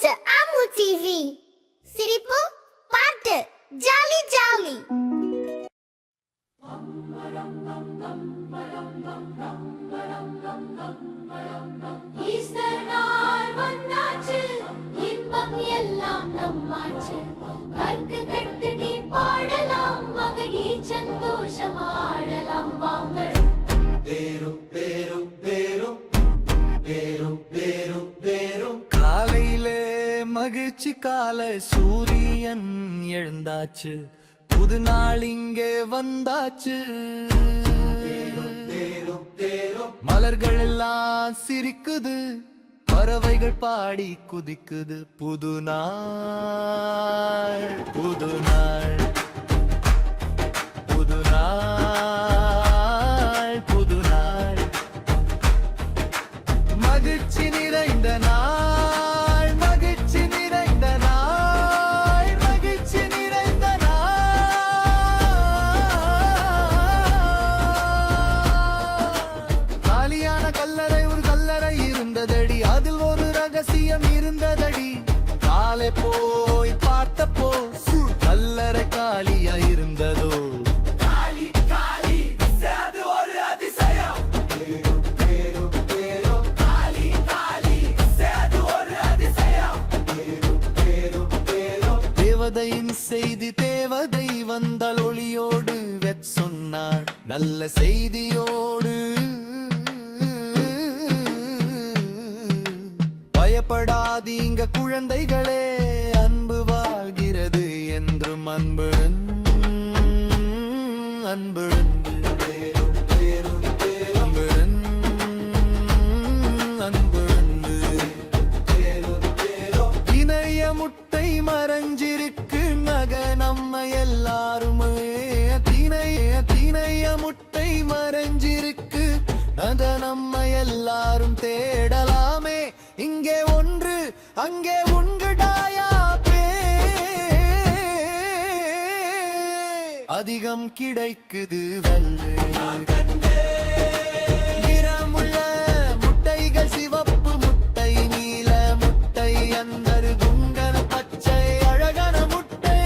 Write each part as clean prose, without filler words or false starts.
to Amu TV. சிரிப்பு பாட்டு jolly jolly. Easter நாள் வந்தாச்சு, இன்பம் எல்லாம் நம்மாச்சு. கற்கு கட்டுடி பாடலாம், மகிழி சந்தோஷமாடலாம் வாங்க. காலையிலே மகிழ்ச்சி கால சூரியன் எழுந்தாச்சு, புது நாள் இங்கே வந்தாச்சு. மலர்கள் எல்லாம் சிரிக்குது, பறவைகள் பாடி குதிக்குது. புது நாள் புது நாள் புது நாள் புது நாள், மகிழ்ச்சி நிறைந்த நாள், மகிழ்ச்சி நிறைந்த நாள், மகிழ்ச்சி நிறைந்த நாள். காலியான கல்லறை ஒரு கல்லறை இருந்ததடி, அதில் ஒரு ரகசியம் இருந்ததடி. காலை போய் பார்த்தப்போ கல்லறை காலியா இருந்ததோ. தேவதையின் செய்தி, தேவதை வந்தால் ஒளியோடு வெச் சொன்னாள் நல்ல செய்தியோடு. பயப்படாதீங்க குழந்தைகளே, அன்பு வாழ்கிறது என்றும். அன்பு அன்பு இணைய முட்டை மறைஞ்சிருக்கு நக நம்ம எல்லாருமே. திணைய முட்டை மறைஞ்சிருக்கு அத நம்ம எல்லாரும் தேடலாமே. இங்கே ஒன்று அங்கே உண்டுடாயா பே, அதிகம் கிடைக்குது வல்லு. நிறமுள்ள முட்டைகள், சிவப்பு முட்டை, நீல முட்டை, அந்தரு குங்கன பச்சை அழகான முட்டை.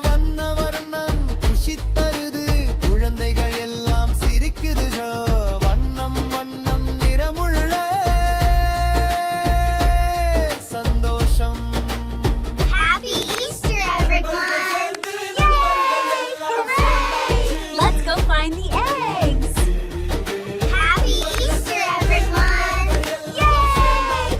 வண்ண வர்ணம் குஷி தருது, குழந்தைகள் எல்லாம் சிரிக்குது. வண்ணம் வண்ணம் நிறமுள்ள சந்தோஷம். Happy Easter everyone. Yay! Hooray! Let's go find the eggs. Happy Easter everyone. Yay!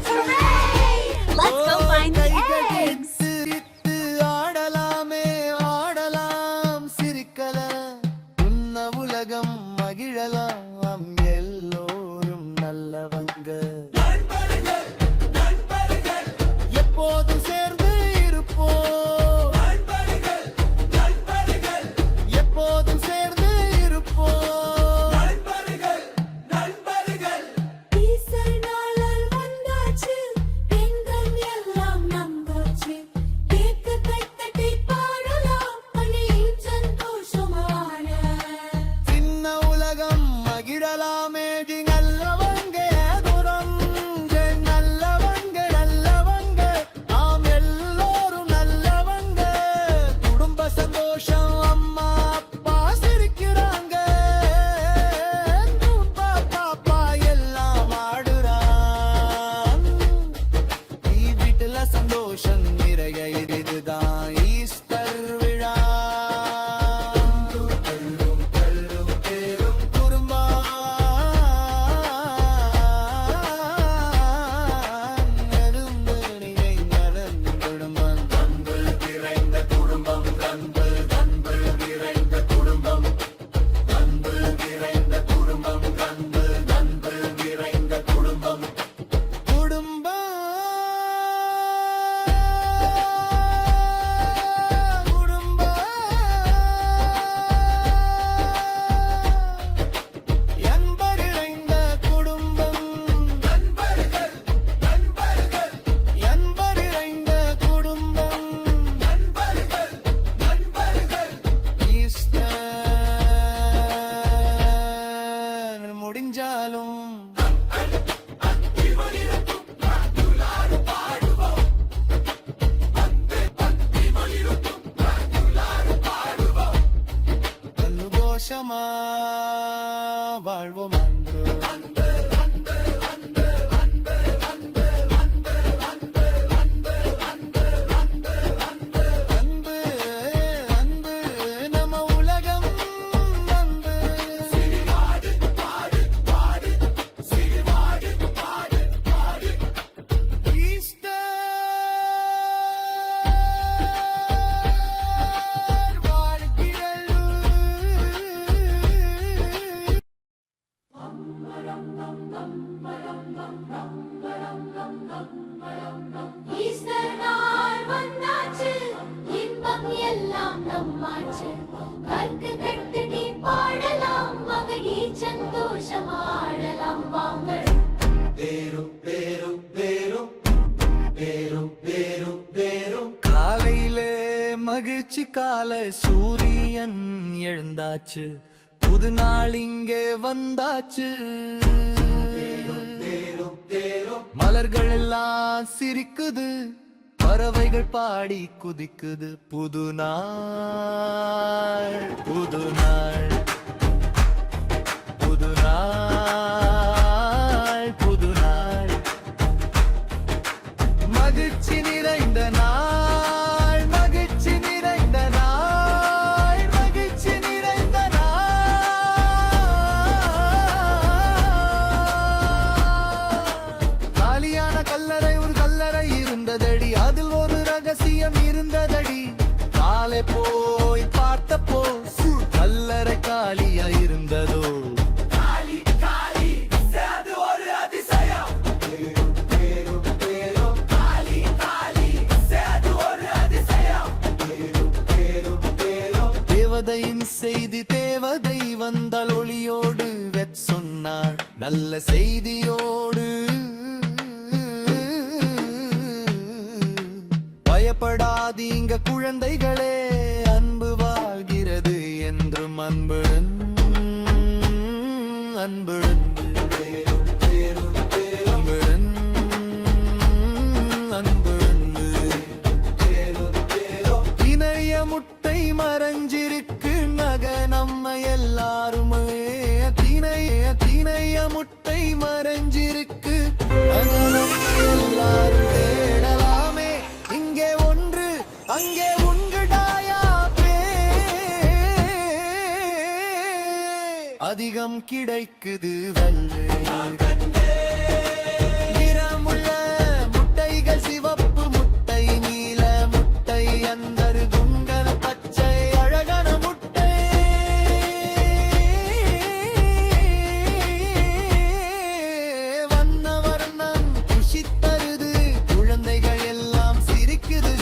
Hooray! Let's go find the eggs. சிரித்து ஆடலாமே, ஆடலாம் சிரிக்கலாம், உன்ன உலகம் மகிழலாம். எல்லோரும் நல்லவங்க, எப்போதும் சேர்ந்து இருப்போம், எப்போதும் சேர்ந்து இருப்போம். ஈஸ்டர் நாள் வந்தாச்சு, பெண்கள் எல்லாம் நம்பாச்சு. கேக்கு கைத்தட்டி பாடலாம், மகிழி சந்தோஷமாட. சின்ன உலகம் மகிழலாமே. நல்லவங்க தூரம், நல்லவங்க நல்லவங்க, நாம் எல்லோரும் நல்லவங்க. குடும்ப சந்தோஷம், அம்மா அப்பா சிரிக்கிறாங்க. அப்பா பாப்பா எல்லாம் ஆடுறான். வீட்டுல சந்தோஷம் நிறைய, இதுதான் ஈஸ்டர் விழா. குடும்பம் செஞ்சாலும் சந்தோஷமா வாழ்வோம் அன்று அன்பு அன்பு நம்ம உலகம் அன்பு ஈஸ்டர் வாழ்கிறல்லு ஈஸ்டர் நாள் வந்தாச்சு இன்பம் எல்லாம் நம்மாச்சு கற்கு கட்டுடி பாடலாம் மகிழ் சந்தோஷமாடலாம் வாங்க காலையிலே மகிழ்ச்சி கால சூரியன் எழுந்தாச்சு புது நாள் இங்கே வந்தாச்சு மலர்கள் எல்லாம் சிரிக்குது பறவைகள் பாடி குதிக்குது புது நாள் புது நாள் புது நாள் புது நாள் மகிழ்ச்சி நிறைந்த நாள் மகிழ்ச்சி நிறைந்த நாள் மகிழ்ச்சி நிறைந்த நாள் காலியான கல்லறை ஒரு கல்லறை இருந்ததடி அதில் ஒரு ரகசியம் இருந்ததடி காலை போய் பார்த்தப்போ கல்லறை காலியா இருந்ததோ தேவதையின் செய்தி தேவதை வந்தால் ஒளியோடு வெச் சொன்னாள் நல்ல செய்தியோடு பயப்படாதீங்க குழந்தைகளே அன்பு வாழ்கிறது என்றும் அன்பு அன்பு அன்பு இணைய முட்டை மறைஞ்சிருக்கு நக நம்ம எல்லாருமே திணைய முட்டை மறைஞ்சிருக்கு நக நம்ம எல்லாரும் தேடலாமே இங்கே ஒன்று அங்கே உண்டுடாயா அதிகம் கிடைக்குது வல்லு நிறமுள்ள முட்டைகள் சிவப்பு முட்டை நீல முட்டை அந்தரு குங்கன பச்சை அழகான முட்டை வண்ண வர்ணம் குஷி தருது குழந்தைகள் எல்லாம் சிரிக்குது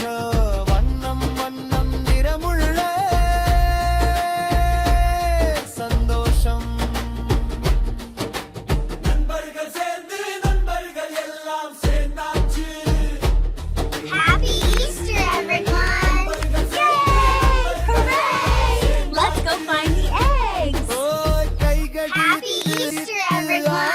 வண்ணம் வண்ணம் நிறமுள்ள சந்தோஷம் Happy Easter, everyone! Yay! Hooray! Let's go find the eggs! ஓய் கைகள் Happy Easter, everyone!